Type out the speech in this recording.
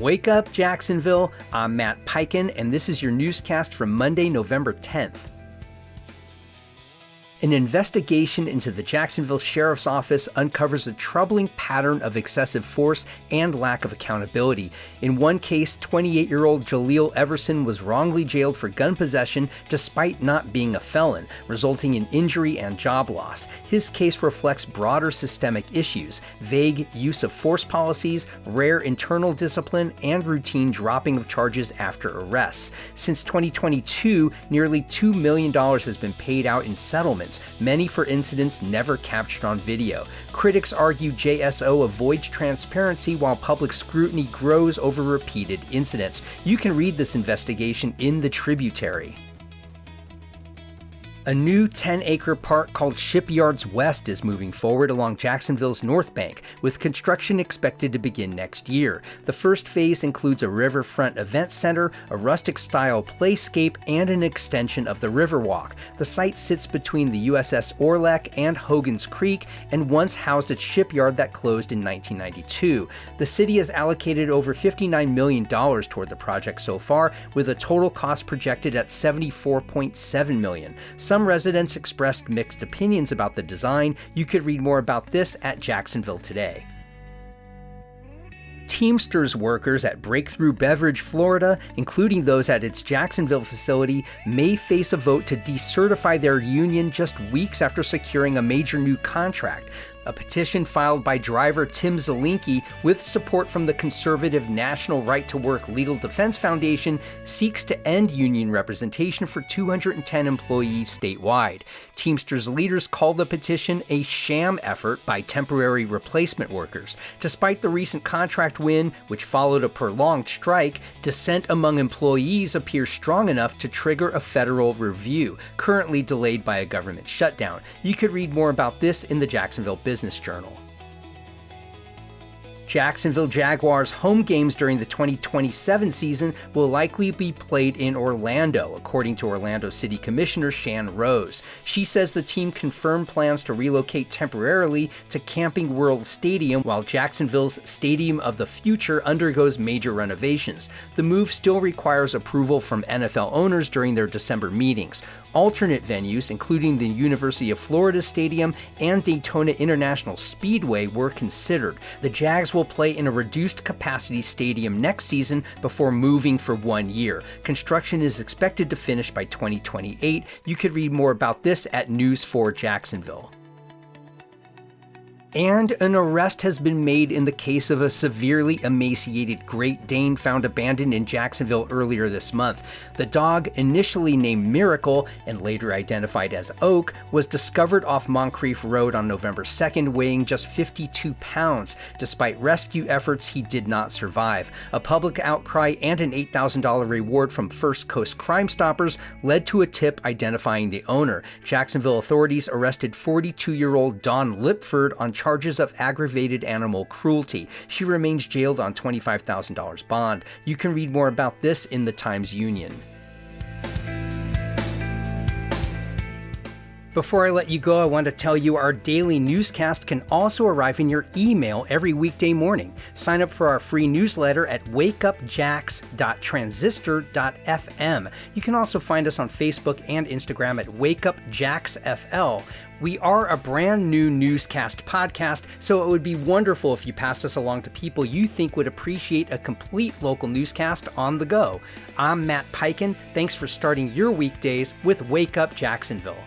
Wake up, Jacksonville. I'm Matt Peiken, and this is your newscast for Monday, November 10th. An investigation into the Jacksonville Sheriff's Office uncovers a troubling pattern of excessive force and lack of accountability. In one case, 28-year-old Jaleel Everson was wrongly jailed for gun possession despite not being a felon, resulting in injury and job loss. His case reflects broader systemic issues: vague use of force policies, rare internal discipline, and routine dropping of charges after arrests. Since 2022, nearly $2 million has been paid out in settlements, many for incidents never captured on video. Critics argue JSO avoids transparency while public scrutiny grows over repeated incidents. You can read this investigation in the Tributary. A new 10-acre park called Shipyards West is moving forward along Jacksonville's Northbank, with construction expected to begin next year. The first phase includes a riverfront event center, a rustic-style playscape, and an extension of the Riverwalk. The site sits between the USS Orleck and Hogan's Creek and once housed a shipyard that closed in 1992. The city has allocated over $59 million toward the project so far, with a total cost projected at $74.7 million. Some residents expressed mixed opinions about the design. You could read more about this at Jacksonville Today. Teamsters workers at Breakthru Beverage Florida, including those at its Jacksonville facility, may face a vote to decertify their union just weeks after securing a major new contract. A petition filed by driver Tim Zelinki, with support from the conservative National Right to Work Legal Defense Foundation, seeks to end union representation for 210 employees statewide. Teamsters leaders call the petition a sham effort by temporary replacement workers. Despite the recent contract win, which followed a prolonged strike, dissent among employees appears strong enough to trigger a federal review, currently delayed by a government shutdown. You could read more about this in the Jacksonville Business Journal. Jacksonville Jaguars home games during the 2027 season will likely be played in Orlando, according to Orlando City Commissioner Shan Rose. She says the team confirmed plans to relocate temporarily to Camping World Stadium while Jacksonville's Stadium of the Future undergoes major renovations. The move still requires approval from NFL owners during their December meetings. Alternate venues, including the University of Florida Stadium and Daytona International Speedway, were considered. The Jags will play in a reduced capacity stadium next season before moving for 1 year. Construction is expected to finish by 2028. You could read more about this at News 4 Jacksonville. And an arrest has been made in the case of a severely emaciated Great Dane found abandoned in Jacksonville earlier this month. The dog, initially named Miracle and later identified as Oak, was discovered off Moncrief Road on November 2nd, weighing just 52 pounds. Despite rescue efforts, he did not survive. A public outcry and an $8,000 reward from First Coast Crime Stoppers led to a tip identifying the owner. Jacksonville authorities arrested 42-year-old Dawn Lipford on charges of aggravated animal cruelty. She remains jailed on $25,000 bond. You can read more about this in the Times-Union. Before I let you go, I want to tell you our daily newscast can also arrive in your email every weekday morning. Sign up for our free newsletter at wakeupjacks.transistor.fm. You can also find us on Facebook and Instagram at wakeupjacksfl. We are a brand new newscast podcast, so it would be wonderful if you passed us along to people you think would appreciate a complete local newscast on the go. I'm Matt Peiken. Thanks for starting your weekdays with Wake Up Jacksonville.